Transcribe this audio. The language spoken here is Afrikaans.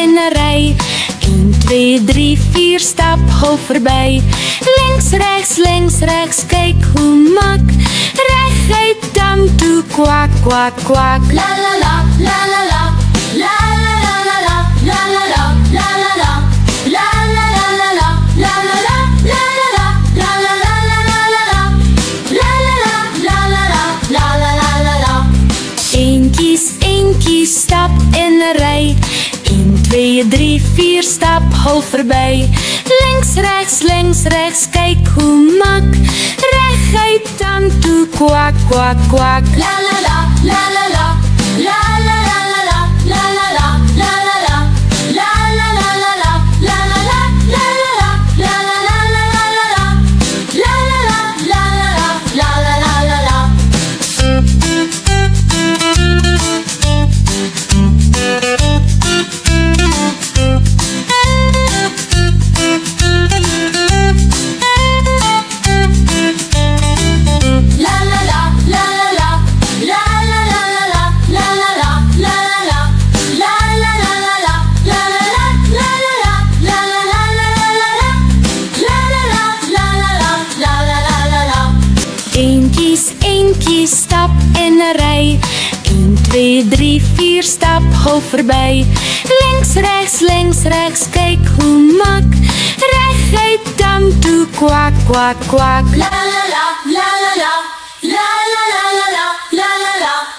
in 'n ry. 1, 2, 3, 4, stap gou verby. Links, regs, kyk hoe mak. Reguit dam toe, kwak, kwak, kwak. La la la, la la la, la la la la la, la la la, la la la, la la la la la, la la la, la la la, la la la la la la, la la la, la la la, la la la la la. Eentjies, stap in 'n ry. 1, 2, 3, 4, stap gou verby. Links, regs, kyk hoe mak. Reguit dan toe, kwak, kwak, kwak. La la la, la la la, la la la la la, la la la, la la la, la la la la la, la la la, la la la, la la la la la la, la la la, la la la, la la la la la. Eentjies, stap in 'n ry. 1, 2, 3, 4, stap gou verby. Links, regs, kyk hoe mak. Reguit dam toe, kwak, kwak, kwak. La la la, la la la, la la la la la, la la la.